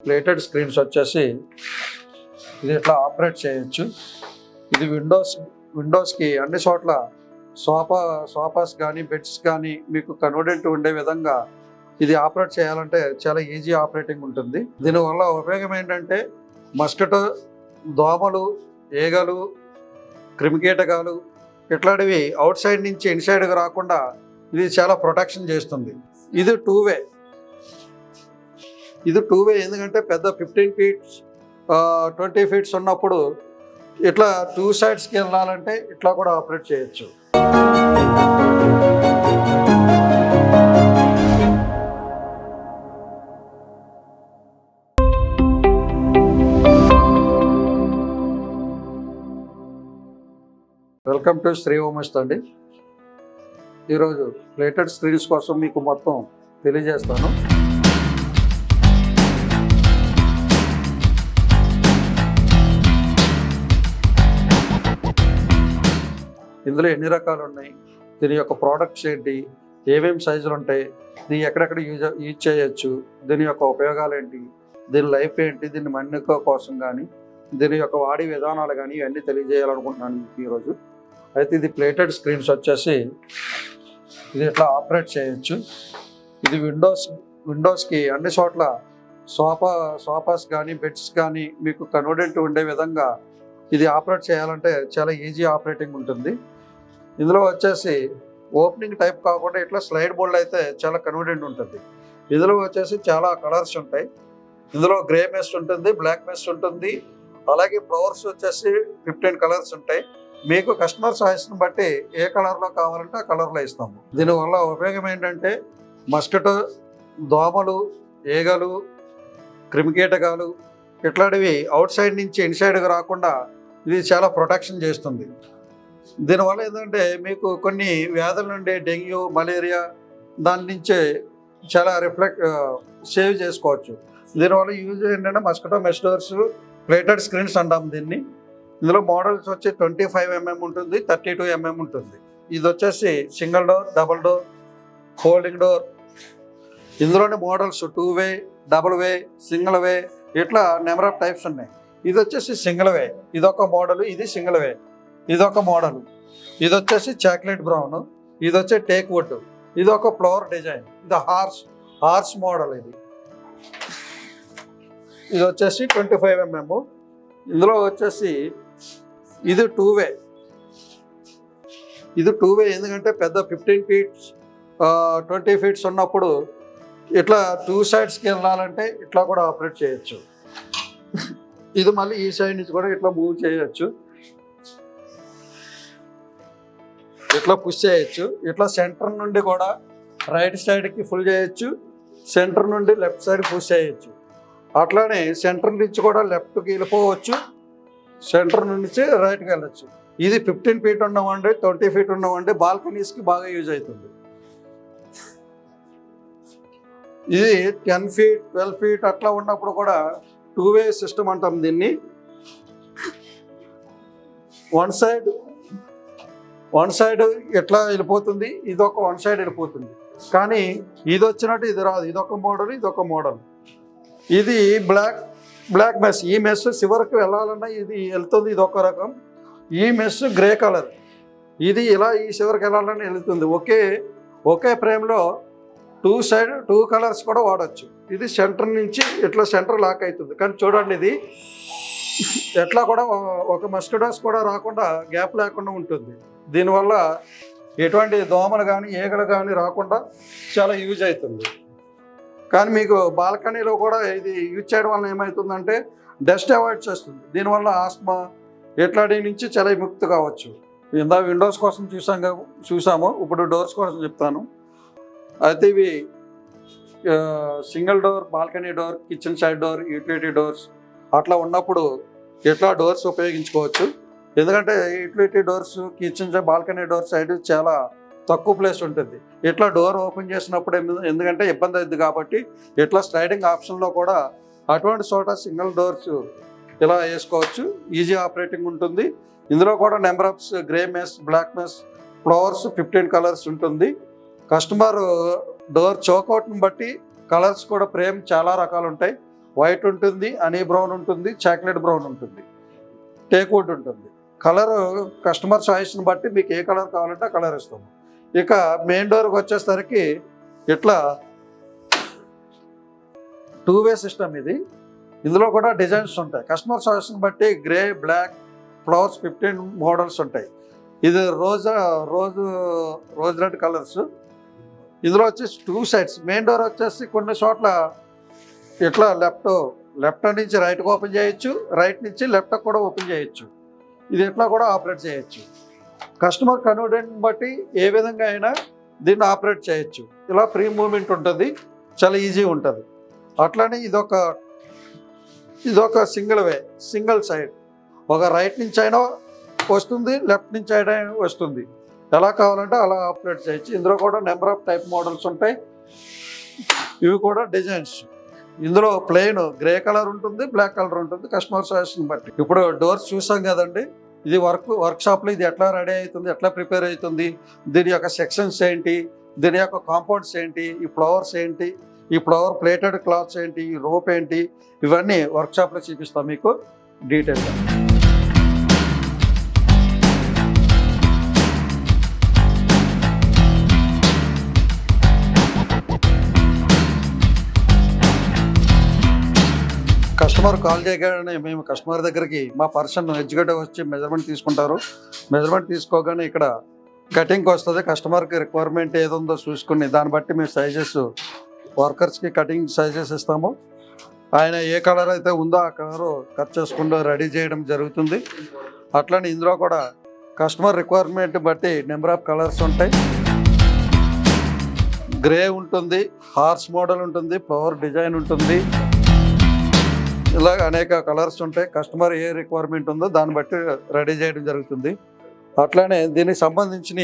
Plated screens వచ్చేసి ఇది ఇట్లా ఆపరేట్ చేయొచ్చు. ఇది విండోస్కి అన్ని చోట్ల సోఫాస్ కానీ బెడ్స్ కానీ మీకు కన్వీనియంట్ ఉండే విధంగా ఇది ఆపరేట్ చేయాలంటే చాలా ఈజీ ఆపరేటింగ్ ఉంటుంది. దీనివల్ల ఉపయోగం ఏంటంటే మస్కిటో, దోమలు, ఈగలు, క్రిమికీటకాలు ఇట్లాంటివి అవుట్ సైడ్ నుంచి ఇన్సైడ్కి రాకుండా ఇది చాలా ప్రొటెక్షన్ చేస్తుంది. ఇది టూ వే ఎందుకంటే పెద్ద 15 feet 20 feet ఉన్నప్పుడు ఇట్లా 2 sides వెళ్ళాలంటే ఇట్లా కూడా ఆపరేట్ చేయొచ్చు. వెల్కమ్ టు శ్రీ హోమ్స్ అండి. ఈరోజు ప్లేటెడ్ స్క్రీన్స్ కోసం మీకు మొత్తం తెలియజేస్తాను. ఇందులో ఎన్ని రకాలు ఉన్నాయి, దీని యొక్క ప్రోడక్ట్స్ ఏంటి, ఏమేమి సైజులు ఉంటాయి, దీన్ని ఎక్కడెక్కడ యూజ్ చేయొచ్చు, దీని యొక్క ఉపయోగాలు ఏంటి, దీని లైఫ్ ఏంటి, దీన్ని మన్నిక కోసం కానీ దీని యొక్క వాడి విధానాలు కానీ ఇవన్నీ తెలియజేయాలనుకుంటున్నాను మీకు ఈరోజు. అయితే ఇది ప్లేటెడ్ స్క్రీన్స్ వచ్చేసి ఇది ఇట్లా ఆపరేట్ చేయొచ్చు. ఇది విండోస్కి అన్ని చోట్ల సోఫాస్ కానీ బెడ్స్ కానీ మీకు కన్వీనియంట్ ఉండే విధంగా ఇది ఆపరేట్ చేయాలంటే చాలా ఈజీ ఆపరేటింగ్ ఉంటుంది. ఇందులో వచ్చేసి ఓపెనింగ్ టైప్ కాకుండా ఇట్లా స్లైడ్ బోర్డ్ అయితే చాలా కన్వీనియంట్ ఉంటుంది. ఇందులో వచ్చేసి చాలా కలర్స్ ఉంటాయి. ఇందులో గ్రే మెస్ట్ ఉంటుంది, బ్లాక్ మెస్ట్ ఉంటుంది, అలాగే ఫ్లవర్స్ వచ్చేసి 15 కలర్స్ ఉంటాయి. మీకు కస్టమర్ చాయిస్ని బట్టి ఏ కలర్లో కావాలంటే ఆ కలర్లో ఇస్తాము. దీనివల్ల ఉపయోగం ఏంటంటే మస్కిటో, దోమలు, ఈగలు, క్రిమికీటకాలు ఇట్లాంటివి అవుట్ సైడ్ నుంచి ఇన్సైడ్కి రాకుండా ఇది చాలా ప్రొటెక్షన్ చేస్తుంది. దీనివల్ల ఏంటంటే మీకు కొన్ని వ్యాధుల నుండి డెంగ్యూ, మలేరియా దాని నుంచే చాలా సేవ్ చేసుకోవచ్చు. దీనివల్ల యూజ్ ఏంటంటే mosquito mesh doors, plated screens అంటాం దీన్ని. ఇందులో మోడల్స్ వచ్చి 25 mm ఉంటుంది, 32 mm ఉంటుంది. ఇది వచ్చేసి single door, double door, folding door. ఇందులోనే models 2 way, double way, single way ఇట్లా నెంబర్ ఆఫ్ టైప్స్ ఉన్నాయి. ఇది వచ్చేసి సింగిల్ వే, ఇదొక మోడల్. ఇది సింగిల్ వే, ఇదొక మోడల్. ఇది వచ్చేసి చాక్లెట్ బ్రౌన్, ఇది వచ్చే టేక్ వుడ్, ఇది ఒక ఫ్లవర్ డిజైన్. ఇది హార్స్ మోడల్. ఇది వచ్చేసి 25 mm. ఇందులో వచ్చేసి ఇది 2 way. ఇది 2 way ఎందుకంటే పెద్ద 15 feet 20 feet ఉన్నప్పుడు ఇట్లా 2 sides వెళ్ళాలంటే ఇట్లా కూడా ఆపరేట్ చేయొచ్చు. ఇది మళ్ళీ ఈ సైడ్ నుంచి కూడా ఇట్లా మూవ్ చేయొచ్చు, ఇట్లా పుష్ చేయొచ్చు. ఇట్లా సెంటర్ నుండి కూడా రైట్ సైడ్కి ఫుల్ చేయొచ్చు, సెంటర్ నుండి లెఫ్ట్ సైడ్ పుష్ చేయొచ్చు. అట్లానే సెంటర్ నుంచి కూడా లెఫ్ట్కి వెళ్ళిపోవచ్చు, సెంటర్ నుంచి రైట్కి వెళ్ళచ్చు. ఇది 15 feet ఉన్నవండి, 20 feet ఉన్నవండి బాల్కనీస్కి బాగా యూజ్ అవుతుంది. ఇది 10 feet 12 feet అట్లా ఉన్నప్పుడు కూడా 2 way సిస్టమ్ అంటాం దీన్ని. వన్ సైడ్ ఎట్లా వెళ్ళిపోతుంది, ఇదొక వన్ సైడ్ వెళ్ళిపోతుంది. కానీ ఇది వచ్చినట్టు ఇది రాదు. ఇదొక మోడల్, ఇదొక మోడల్. ఇది బ్లాక్ మెస్. ఈ మెస్ చివరికి వెళ్ళాలన్నా ఇది వెళ్తుంది, ఇది ఒక రకం. ఈ మెస్ గ్రే కలర్, ఇది ఇలా ఈ చివరికి వెళ్ళాలని వెళ్తుంది. ఒకే ఫ్రేమ్లో 2 కలర్స్ కూడా వాడచ్చు. ఇది సెంటర్ నుంచి ఇట్లా సెంటర్ లాక్ అవుతుంది. కానీ చూడండి ఇది ఎట్లా కూడా ఒక మస్కిటోస్ కూడా రాకుండా గ్యాప్ లేకుండా ఉంటుంది. దీనివల్ల ఎటువంటి దోమలు కానీ ఈగలు కానీ రాకుండా చాలా యూజ్ అవుతుంది. కానీ మీకు బాల్కనీలో కూడా ఇది యూజ్ చేయడం వల్ల ఏమవుతుందంటే డస్ట్ అవాయిడ్ చేస్తుంది. దీనివల్ల ఆస్మా ఇట్లాంటి నుంచి చాలా విముక్తి కావచ్చు. ఇందా విండోస్ కోసం చూసాము, ఇప్పుడు డోర్స్ కోసం చెప్తాను. అయితే ఇవి single door, balcony door, kitchen side door, utility doors అట్లా ఉన్నప్పుడు ఇట్లా డోర్స్ ఉపయోగించుకోవచ్చు. ఎందుకంటే utility doors, kitchen balcony door side చాలా తక్కువ ప్లేస్ ఉంటుంది. ఇట్లా డోర్ ఓపెన్ చేసినప్పుడు ఎందుకంటే ఇబ్బంది అవుతుంది కాబట్టి ఇట్లా స్లైడింగ్ ఆప్షన్లో కూడా అటువంటి చోట సింగిల్ డోర్స్ ఇలా వేసుకోవచ్చు. ఈజీ ఆపరేటింగ్ ఉంటుంది. ఇందులో కూడా number of grey mesh, black mesh, flowers 15 colours ఉంటుంది. కస్టమర్ డోర్ చోకౌట్ని బట్టి కలర్స్ కూడా ఫ్రేమ్ చాలా రకాలు ఉంటాయి. వైట్ ఉంటుంది, హనీ బ్రౌన్ ఉంటుంది, చాక్లెట్ బ్రౌన్ ఉంటుంది, టేక్ వుడ్ ఉంటుంది. కలర్ కస్టమర్ చాయిస్ని బట్టి మీకు ఏ కలర్ కావాలంటే ఆ కలర్ ఇస్తాము. ఇక మెయిన్ డోర్కి వచ్చేసరికి ఇట్లా 2-వే సిస్టమ్ ఇది. ఇందులో కూడా డిజైన్స్ ఉంటాయి. కస్టమర్ చాయిస్ని బట్టి గ్రే, బ్లాక్, ఫ్లవర్స్ 15 మోడల్స్ ఉంటాయి. ఇది రోజ్ రెడ్ కలర్స్. ఇందులో వచ్చేసి 2 సైడ్స్. మెయిన్ డోర్ వచ్చేసి కొన్ని చోట్ల ఇట్లా లెఫ్ట్ నుంచి రైట్కి ఓపెన్ చేయొచ్చు, రైట్ నుంచి లెఫ్ట్కి కూడా ఓపెన్ చేయొచ్చు. ఇది ఎట్లా కూడా ఆపరేట్ చేయొచ్చు. కస్టమర్ కన్వీనియంట్ బట్టి ఏ విధంగా అయినా దీన్ని ఆపరేట్ చేయొచ్చు. ఇలా ఫ్రీ మూవ్మెంట్ ఉంటుంది, చాలా ఈజీగా ఉంటుంది. అట్లానే ఇదొక సింగిల్ సైడ్. ఒక రైట్ నుంచి అయినా వస్తుంది, లెఫ్ట్ నుంచి అయినా వస్తుంది. ఎలా కావాలంటే అలా ఆపరేట్ చేయొచ్చు. ఇందులో కూడా నెంబర్ ఆఫ్ టైప్ మోడల్స్ ఉంటాయి. ఇవి కూడా డిజైన్స్. ఇందులో ప్లెయిన్ గ్రే కలర్ ఉంటుంది, బ్లాక్ కలర్ ఉంటుంది, కస్టమర్ చాయిస్ని బట్టి. ఇప్పుడు డోర్స్ చూసాం కదండి. ఇది వర్క్షాప్లో ఇది ఎట్లా రెడీ అవుతుంది, ఎట్లా ప్రిపేర్ అవుతుంది, దీని యొక్క సెక్షన్స్ ఏంటి, దీని యొక్క కాంపౌండ్స్ ఏంటి, ఈ ఫ్లవర్స్ ఏంటి, ఈ ఫ్లవర్ ప్లేటెడ్ క్లాత్స్ ఏంటి, ఈ రోప్ ఏంటి, ఇవన్నీ వర్క్షాప్లో చూపిస్తాం మీకు డీటెయిల్గా. కస్టమర్ కాల్ చేయగానే మేము కస్టమర్ దగ్గరికి మా పర్సన్ ఎగ్జిక్యూటివ్ వచ్చి మెజర్మెంట్ తీసుకుంటారు. మెజర్మెంట్ తీసుకోగానే ఇక్కడ కటింగ్కి వస్తుంది. కస్టమర్కి రిక్వైర్మెంట్ ఏదో ఉందో చూసుకుని దాన్ని బట్టి మేము సైజెస్ వర్కర్స్కి కటింగ్ సైజెస్ ఇస్తాము. ఆయన ఏ కలర్ అయితే ఉందో ఆ కలర్ కట్ చేసుకుంటూ రెడీ చేయడం జరుగుతుంది. అట్లనే ఇందులో కూడా కస్టమర్ రిక్వైర్మెంట్ బట్టి నెంబర్ ఆఫ్ కలర్స్ ఉంటాయి. గ్రే ఉంటుంది, హార్స్ మోడల్ ఉంటుంది, ఫ్లవర్ డిజైన్ ఉంటుంది. ఇలా అనేక కలర్స్ ఉంటాయి. కస్టమర్ ఏ రిక్వైర్మెంట్ ఉందో దాన్ని బట్టి రెడీ చేయడం జరుగుతుంది. అట్లానే దీనికి సంబంధించిన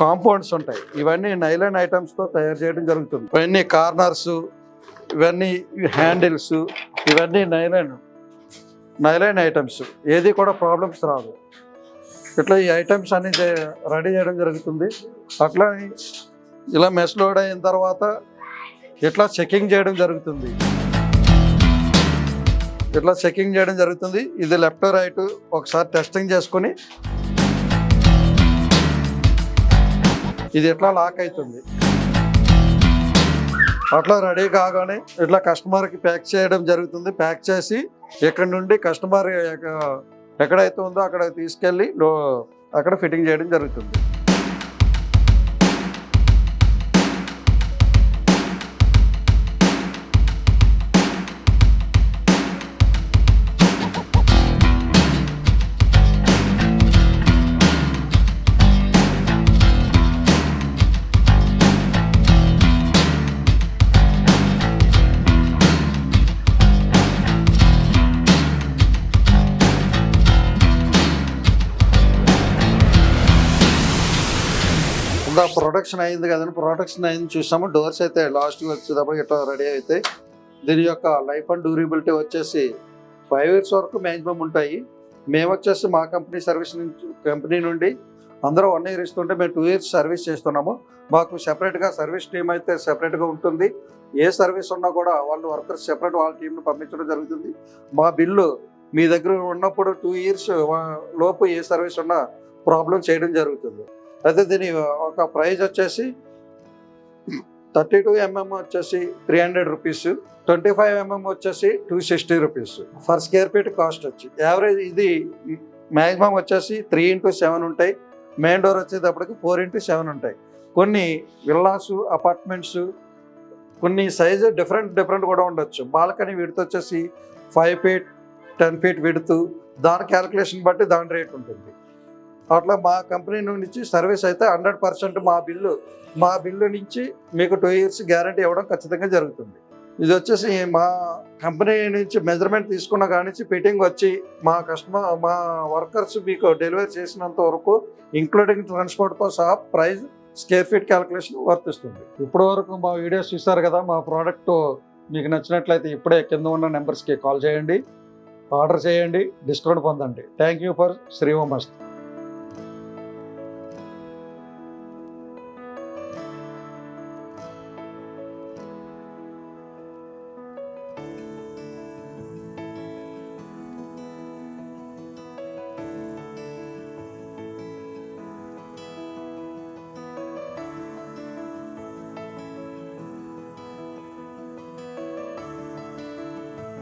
కాంపౌండ్స్ ఉంటాయి. ఇవన్నీ నైలాన్ ఐటమ్స్తో తయారు చేయడం జరుగుతుంది. ఇవన్నీ కార్నర్స్, ఇవన్నీ హ్యాండిల్స్, ఇవన్నీ నైలాన్ ఐటమ్స్. ఏది కూడా ప్రాబ్లమ్స్ రాదు. ఇట్లా ఈ ఐటమ్స్ అన్ని రెడీ చేయడం జరుగుతుంది. అట్లా ఇలా మెస్ లోడ్ అయిన తర్వాత ఇట్లా చెకింగ్ చేయడం జరుగుతుంది. ఇది లెఫ్ట్ రైట్ ఒకసారి టెస్టింగ్ చేసుకొని ఇది ఎట్లా లాక్ అవుతుంది. అట్లా రెడీ కాగానే ఇట్లా కస్టమర్కి ప్యాక్ చేయడం జరుగుతుంది. ప్యాక్ చేసి ఇక్కడ నుండి కస్టమర్ ఎక్కడైతే ఉందో అక్కడ తీసుకెళ్ళి అక్కడ ఫిట్టింగ్ చేయడం జరుగుతుంది. ప్రొడక్షన్ అయింది కదండి. ప్రొడక్షన్ అయింది చూసాము. డోర్స్ అయితే లాస్ట్కి వచ్చేటప్పుడు ఇట్లా రెడీ అయితే దీని యొక్క లైఫ్ అండ్ డ్యూరబిలిటీ వచ్చేసి 5 years వరకు మ్యాక్సిమం ఉంటాయి. మేము వచ్చేసి మా కంపెనీ నుండి అందరూ 1 year ఇస్తుంటే మేము 2 years సర్వీస్ చేస్తున్నాము. మాకు సెపరేట్గా సర్వీస్ టీమ్ అయితే సెపరేట్గా ఉంటుంది. ఏ సర్వీస్ ఉన్నా కూడా వాళ్ళు వర్కర్స్ సెపరేట్ వాళ్ళ టీంను పంపించడం జరుగుతుంది. మా బిల్లు మీ దగ్గర ఉన్నప్పుడు 2 years లోపు ఏ సర్వీస్ ఉన్నా ప్రాబ్లం చేయడం జరుగుతుంది. అయితే దీని ఒక ప్రైస్ వచ్చేసి 32 mm వచ్చేసి 300 rupees, 25 mm వచ్చేసి 260 rupees for square feet cost వచ్చి. యావరేజ్ ఇది మ్యాక్సిమం వచ్చేసి 3x7 ఉంటాయి. మెయిన్ డోర్ వచ్చేటప్పటికి 4x7 ఉంటాయి. కొన్ని విల్లాస్, అపార్ట్మెంట్స్ కొన్ని సైజు డిఫరెంట్ కూడా ఉండొచ్చు. బాల్కనీ విడ్త్ వచ్చేసి 5 feet 10 feet విడ్త్, దాని క్యాలిక్యులేషన్ బట్టి దాని రేట్ ఉంటుంది. అట్లా మా కంపెనీ నుంచి సర్వీస్ అయితే 100% మా బిల్లు నుంచి మీకు 2 years గ్యారంటీ ఇవ్వడం ఖచ్చితంగా జరుగుతుంది. ఇది వచ్చేసి మా కంపెనీ నుంచి మెజర్మెంట్ తీసుకున్న కాడి నుంచి ఫిట్టింగ్ వచ్చి మా వర్కర్స్ మీకు డెలివరీ చేసినంత వరకు ఇంక్లూడింగ్ ట్రాన్స్పోర్ట్తో సహా ప్రైస్ స్క్వేర్ ఫీట్ క్యాలిక్యులేషన్ వర్తిస్తుంది. ఇప్పటి వరకు మా వీడియోస్ చూస్తారు కదా. మా ప్రోడక్ట్ మీకు నచ్చినట్లయితే ఇప్పుడే కింద ఉన్న నెంబర్స్కి కాల్ చేయండి, ఆర్డర్ చేయండి, డిస్కౌంట్ పొందండి. Thank you for శ్రీవమస్తు.